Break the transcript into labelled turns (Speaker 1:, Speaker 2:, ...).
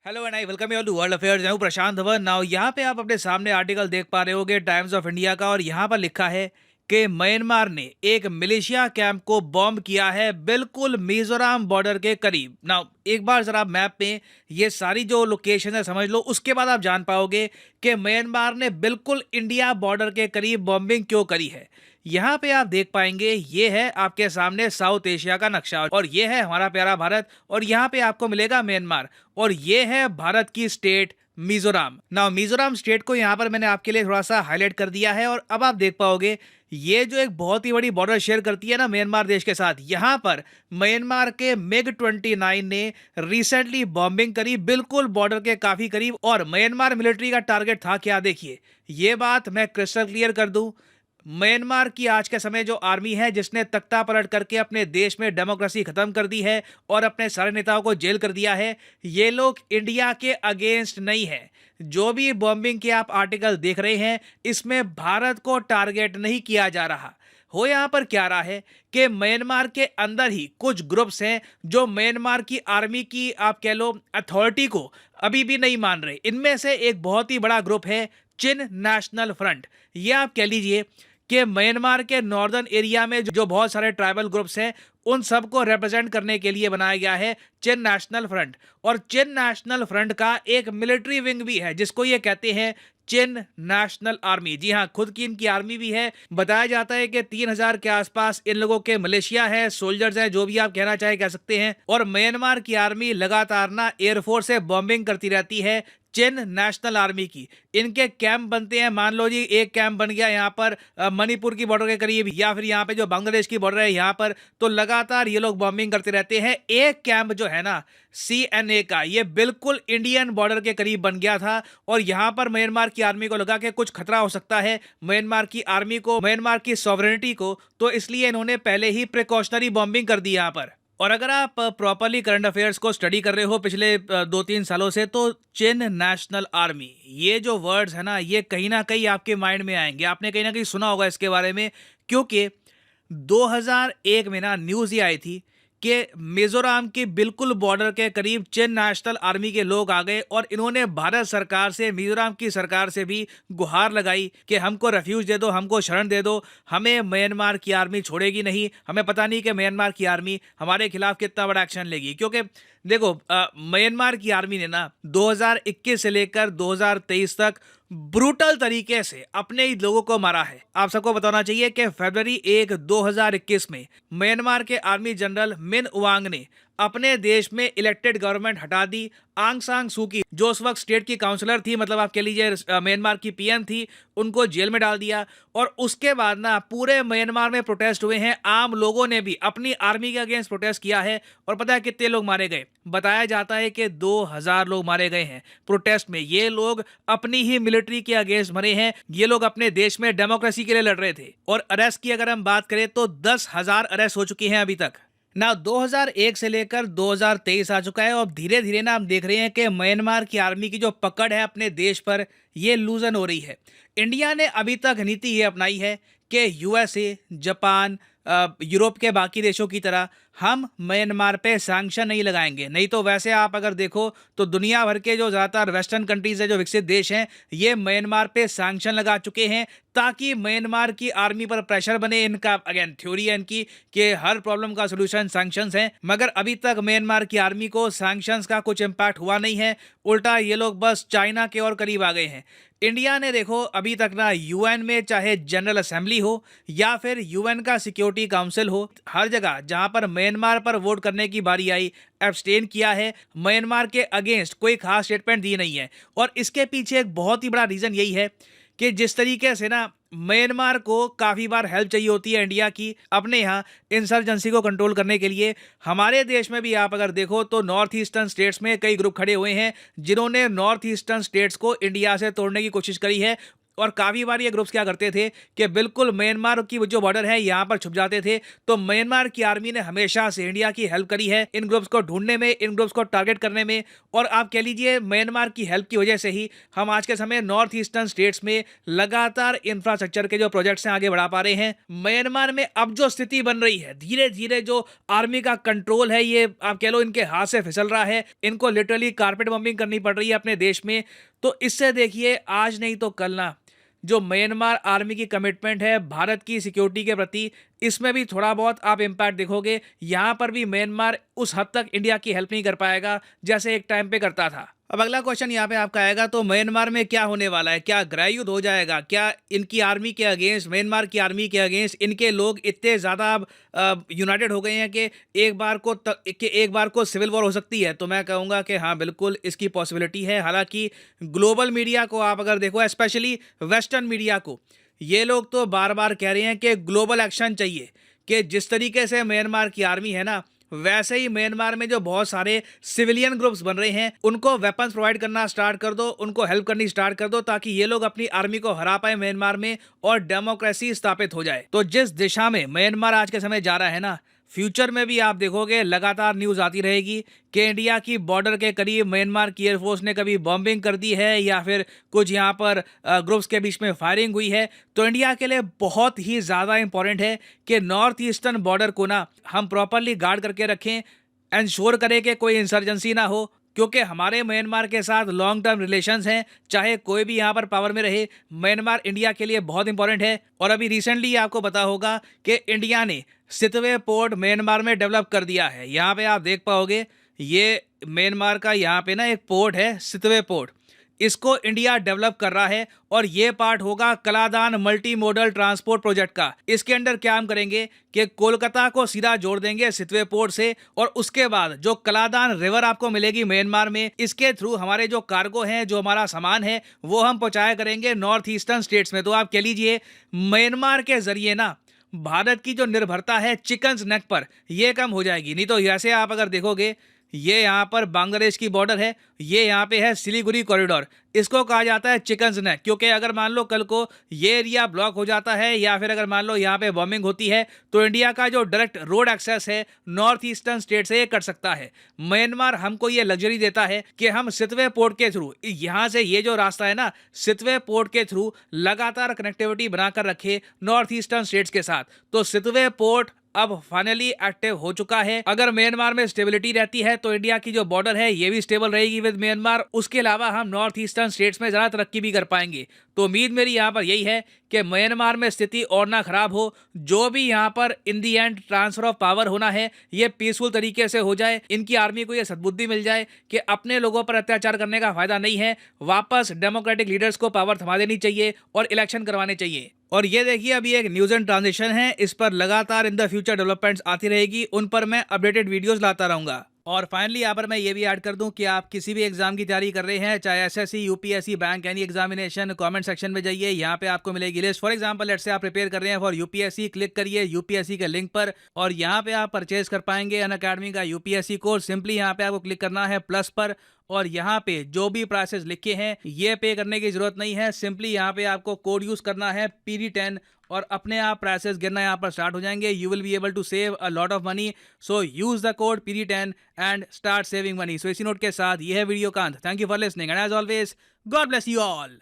Speaker 1: Hello and I welcome you all to world affairs. मैं हूं प्रशांत Dhawan. Now यहाँ पे आप अपने सामने आर्टिकल देख पा रहे होगे टाइम्स ऑफ इंडिया का, और यहाँ पर लिखा है कि म्यांमार ने एक मिलिशिया कैंप को बॉम्ब किया है बिल्कुल मिजोरम बॉर्डर के करीब। नाउ एक बार जरा मैप में ये सारी जो लोकेशन है समझ लो, उसके बाद आप जान पाओगे कि म्यांमार ने बिल्कुल इंडिया बॉर्डर के करीब बॉम्बिंग क्यों करी है। यहाँ पे आप देख पाएंगे ये है आपके सामने साउथ एशिया का नक्शा, और ये है हमारा प्यारा भारत, और यहाँ पे आपको मिलेगा म्यांमार, और ये है भारत की state Mizoram. Now Mizoram state को यहाँ पर मैंने आपके लिए थोड़ा सा हाईलाइट कर दिया है, और अब आप देख पाओगे ये जो एक बहुत ही बड़ी बॉर्डर शेयर करती है ना म्यांमार देश के साथ, यहाँ पर म्यांमार के MiG-29 ने रिसेंटली बॉम्बिंग करी बिल्कुल बॉर्डर के काफी करीब। और म्यांमार मिलिट्री का टारगेट था क्या, देखिए ये बात मैं क्रिस्टल क्लियर कर दूं। म्यांमार की आज के समय जो आर्मी है, जिसने तख्ता पलट करके अपने देश में डेमोक्रेसी खत्म कर दी है और अपने सारे नेताओं को जेल कर दिया है, ये लोग इंडिया के अगेंस्ट नहीं है। जो भी बॉम्बिंग के आप आर्टिकल देख रहे हैं, इसमें भारत को टारगेट नहीं किया जा रहा। हो यहाँ पर क्या रहा है कि म्यांमार के अंदर ही कुछ ग्रुप्स हैं जो म्यांमार की आर्मी की आप कह लो अथॉरिटी को अभी भी नहीं मान रहे। इनमें से एक बहुत ही बड़ा ग्रुप है चिन नेशनल फ्रंट। ये आप कह लीजिए कि म्यांमार के नॉर्दर्न एरिया में जो बहुत सारे ट्राइबल ग्रुप्स हैं, उन सबको रिप्रेजेंट करने के लिए बनाया गया है चिन नेशनल फ्रंट। और चिन नेशनल फ्रंट का एक मिलिट्री विंग भी है जिसको ये कहते हैं चिन नेशनल आर्मी। जी हाँ, खुद की इनकी आर्मी भी है। बताया जाता है कि 3000 के आसपास इन लोगों के मलेशिया है, सोल्जर्स हैं, जो भी आप कहना चाहे कह सकते हैं। और म्यांमार की आर्मी लगातार ना एयरफोर्स से बॉम्बिंग करती रहती है चिन नेशनल आर्मी की। इनके कैंप बनते हैं, मान लो जी एक कैंप बन गया यहाँ पर मणिपुर की बॉर्डर के करीब, या फिर यहाँ पे जो बांग्लादेश की बॉर्डर है यहाँ पर, तो लगातार ये लोग बॉम्बिंग करते रहते हैं। एक कैंप जो है ना CNA का, ये बिल्कुल इंडियन बॉर्डर के करीब बन गया था, और यहाँ पर म्यांमार की आर्मी को लगा कि कुछ खतरा हो सकता है म्यांमार की आर्मी को, म्यांमार की सॉवरेनिटी को, तो इसलिए इन्होंने पहले ही प्रिकॉशनरी बॉम्बिंग कर दी यहाँ पर। और अगर आप प्रॉपरली करंट अफेयर्स को स्टडी कर रहे हो पिछले 2-3 सालों से, तो चिन नेशनल आर्मी, ये जो वर्ड्स है ना, ये कहीं ना कहीं आपके माइंड में आएंगे। आपने कहीं ना कहीं सुना होगा इसके बारे में, क्योंकि 2001 में ना न्यूज़ ये आई थी कि मिजोरम के बिल्कुल बॉर्डर के करीब चिन नेशनल आर्मी के लोग आ गए, और इन्होंने भारत सरकार से, मिजोरम की सरकार से भी गुहार लगाई कि हमको रेफ्यूज दे दो, हमको शरण दे दो, हमें म्यांमार की आर्मी छोड़ेगी नहीं। हमें पता नहीं कि म्यांमार की आर्मी हमारे खिलाफ कितना बड़ा एक्शन लेगी, क्योंकि देखो म्यांमार की आर्मी ने ना 2021 से लेकर 2023 तक ब्रूटल तरीके से अपने ही लोगों को मारा है। आप सबको बताना चाहिए कि फरवरी 1, 2021 में म्यांमार के आर्मी जनरल मिन वांग ने अपने देश में इलेक्टेड गवर्नमेंट हटा दी। आंग सांग सू की, जो उस वक्त स्टेट की काउंसलर थी, मतलब आप कह लीजिए म्यांमार की PM थी, उनको जेल में डाल दिया। और उसके बाद ना पूरे म्यांमार में प्रोटेस्ट हुए हैं। आम लोगों ने भी अपनी आर्मी के अगेंस्ट प्रोटेस्ट किया है, और पता है कितने लोग मारे गए? बताया जाता है कि 2000 लोग मारे गए हैं प्रोटेस्ट में। ये लोग अपनी ही मिलिट्री के अगेंस्ट मरे हैं। ये लोग अपने देश में डेमोक्रेसी के लिए लड़ रहे थे। और अरेस्ट की अगर हम बात करें तो 10,000 अरेस्ट हो चुकी हैं अभी तक ना। 2001 से लेकर 2023 आ चुका है, और धीरे धीरे ना हम देख रहे हैं कि म्यांमार की आर्मी की जो पकड़ है अपने देश पर, ये लूजन हो रही है। इंडिया ने अभी तक नीति ये अपनाई है कि USA, जापान, यूरोप के बाकी देशों की तरह हम म्यांमार पे सैंक्शन नहीं लगाएंगे। नहीं तो वैसे आप अगर देखो तो दुनिया भर के जो ज़्यादातर वेस्टर्न कंट्रीज है, जो विकसित देश हैं, ये म्यांमार पे सैंक्शन लगा चुके हैं ताकि म्यांमार की आर्मी पर प्रेशर बने। इनका अगेन थ्योरी है इनकी कि हर प्रॉब्लम का सोल्यूशन सैंक्शंस हैं, मगर अभी तक म्यांमार की आर्मी को सैंक्शंस का कुछ इम्पैक्ट हुआ नहीं है। उल्टा ये लोग बस चाइना के और करीब आ गए हैं। इंडिया ने देखो अभी तक ना UN में, चाहे जनरल असेंबली हो या फिर UN का सिक्योरिटी काउंसिल हो, हर जगह जहां पर म्यांमार पर वोट करने की बारी आई, एब्सटेन किया है। म्यांमार के अगेंस्ट कोई खास स्टेटमेंट दी नहीं है। और इसके पीछे एक बहुत ही बड़ा रीज़न यही है कि जिस तरीके से ना म्यांमार को काफ़ी बार हेल्प चाहिए होती है इंडिया की अपने यहाँ इंसर्जेंसी को कंट्रोल करने के लिए। हमारे देश में भी आप अगर देखो तो नॉर्थ ईस्टर्न स्टेट्स में कई ग्रुप खड़े हुए हैं जिन्होंने नॉर्थ ईस्टर्न स्टेट्स को इंडिया से तोड़ने की कोशिश करी है। और काफी बार ये ग्रुप्स क्या करते थे कि बिल्कुल म्यांमार की जो बॉर्डर है यहाँ पर छुप जाते थे। तो म्यांमार की आर्मी ने हमेशा से इंडिया की हेल्प करी है इन ग्रुप्स को ढूंढने में, इन ग्रुप्स को टारगेट करने में। और आप कह लीजिए म्यांमार की हेल्प की वजह से ही हम आज के समय नॉर्थ ईस्टर्न स्टेट्स में लगातार इंफ्रास्ट्रक्चर के जो प्रोजेक्ट्स हैं आगे बढ़ा पा रहे हैं। म्यांमार में अब जो स्थिति बन रही है, धीरे धीरे जो आर्मी का कंट्रोल है ये आप कह लो इनके हाथ से फिसल रहा है। इनको लिटरली कारपेट बम्बिंग करनी पड़ रही है अपने देश में। तो इससे देखिए आज नहीं तो कल ना जो म्यांमार आर्मी की कमिटमेंट है भारत की सिक्योरिटी के प्रति, इसमें भी थोड़ा बहुत आप इम्पैक्ट देखोगे। यहां पर भी म्यांमार उस हद तक इंडिया की हेल्प नहीं कर पाएगा जैसे एक टाइम पे करता था। अब अगला क्वेश्चन यहाँ पे आपका आएगा, तो म्यांमार में क्या होने वाला है? क्या गृह युद्ध हो जाएगा? क्या इनकी आर्मी के अगेंस्ट, म्यांमार की आर्मी के अगेंस्ट इनके लोग इतने ज़्यादा यूनाइटेड हो गए हैं कि एक बार को सिविल वॉर हो सकती है? तो मैं कहूँगा कि हाँ, बिल्कुल इसकी पॉसिबिलिटी है। हालांकि ग्लोबल मीडिया को आप अगर देखो, स्पेशली वेस्टर्न मीडिया को, ये लोग तो बार बार कह रहे हैं कि ग्लोबल एक्शन चाहिए, कि जिस तरीके से म्यांमार की आर्मी है ना, वैसे ही म्यांमार में जो बहुत सारे सिविलियन ग्रुप्स बन रहे हैं उनको वेपन्स प्रोवाइड करना स्टार्ट कर दो, उनको हेल्प करनी स्टार्ट कर दो, ताकि ये लोग अपनी आर्मी को हरा पाए म्यांमार में और डेमोक्रेसी स्थापित हो जाए। तो जिस दिशा में म्यांमार आज के समय जा रहा है ना, फ्यूचर में भी आप देखोगे लगातार न्यूज आती रहेगी कि इंडिया की बॉर्डर के करीब म्यांमार की एयरफोर्स ने कभी बॉम्बिंग कर दी है या फिर कुछ यहाँ पर ग्रुप्स के बीच में फायरिंग हुई है। तो इंडिया के लिए बहुत ही ज़्यादा इंपॉर्टेंट है कि नॉर्थ ईस्टर्न बॉर्डर को ना हम प्रॉपरली गार्ड करके रखें, इंश्योर करें कि कोई इंसर्जेंसी ना हो, क्योंकि हमारे म्यांमार के साथ लॉन्ग टर्म रिलेशंस हैं। चाहे कोई भी यहाँ पर पावर में रहे, म्यांमार इंडिया के लिए बहुत इंपॉर्टेंट है। और अभी रिसेंटली आपको पता होगा कि इंडिया ने सितवे पोर्ट म्यांमार में डेवलप कर दिया है। यहाँ पे आप देख पाओगे, ये म्यांमार का यहाँ पे ना एक पोर्ट है, सितवे पोर्ट, इसको इंडिया डेवलप कर रहा है और ये पार्ट होगा Kaladan multi modal transport project का। इसके अंडर क्या हम करेंगे कि कोलकाता को सीधा जोड़ देंगे सितवे पोर्ट से, और उसके बाद जो कलादान रिवर आपको मिलेगी म्यांमार में, इसके थ्रू हमारे जो कार्गो हैं, जो हमारा सामान है, वो हम पहुंचाया करेंगे नॉर्थ ईस्टर्न स्टेट्स में। तो आप कह लीजिए म्यांमार के जरिए ना भारत की जो निर्भरता है चिकन्स नेक पर, ये कम हो जाएगी। नहीं तो ऐसे आप अगर देखोगे, ये यहाँ पर बांग्लादेश की बॉर्डर है, ये यहाँ पे है सिलीगुड़ी कॉरिडोर, इसको कहा जाता है चिकन्स नेक, क्योंकि अगर मान लो कल को ये एरिया ब्लॉक हो जाता है या फिर अगर मान लो यहाँ पे बॉम्बिंग होती है, तो इंडिया का जो डायरेक्ट रोड एक्सेस है नॉर्थ ईस्टर्न स्टेट से ये कट सकता है। म्यांमार हमको ये लग्जरी देता है कि हम सितवे पोर्ट के थ्रू, यहाँ से ये जो रास्ता है ना, सितवे पोर्ट के थ्रू लगातार कनेक्टिविटी बनाकर रखे नॉर्थ ईस्टर्न स्टेट्स के साथ। तो सितवे पोर्ट अब फाइनली एक्टिव हो चुका है। अगर म्यांमार में स्टेबिलिटी रहती है तो इंडिया की जो बॉर्डर है ये भी स्टेबल रहेगी विद म्यांमार। उसके अलावा हम नॉर्थ ईस्टर्न स्टेट्स में ज़्यादा तरक्की भी कर पाएंगे। तो उम्मीद मेरी यहाँ पर यही है कि म्यांमार में स्थिति और ना खराब हो, जो भी यहाँ पर इन दी एंड ट्रांसफर ऑफ पावर होना है ये पीसफुल तरीके से हो जाए। इनकी आर्मी को ये सद्बुद्धि मिल जाए कि अपने लोगों पर अत्याचार करने का फायदा नहीं है, वापस डेमोक्रेटिक लीडर्स को पावर थमा देनी चाहिए और इलेक्शन करवाने चाहिए। और ये देखिए अभी एक न्यूज़ एंड ट्रांजिशन है, इस पर लगातार इन द फ्यूचर डेवलपमेंट्स आती रहेगी, उन पर मैं अपडेटेड वीडियोस लाता रहूंगा। और फाइनली यहाँ पर मैं ये भी ऐड कर दूं कि आप किसी भी एग्जाम की तैयारी कर रहे हैं, चाहे SSC, UPSC, bank, any examination, comment section में जाइए, यहाँ पे आपको मिलेगी list. For example let's say आप प्रिपेयर कर रहे हैं फॉर यूपीएससी, क्लिक करिए यूपीएससी के लिंक पर और यहाँ पे आप परचेज कर पाएंगे अनअकैडमी का यूपीएससी कोर्स। सिंपली यहाँ पे आपको क्लिक करना है प्लस पर और यहाँ पे जो भी प्राइसेस लिखे हैं ये पे करने की जरूरत नहीं है। सिंपली यहाँ पे आपको कोड यूज करना है PD10 और अपने आप प्राइसेस गिरना यहाँ पर स्टार्ट हो जाएंगे। You will be able to save a lot of money, so use the code PD10 and start saving money. So इसी नोट के साथ ये है वीडियो का अंत। Thank you for listening and as always God bless you all.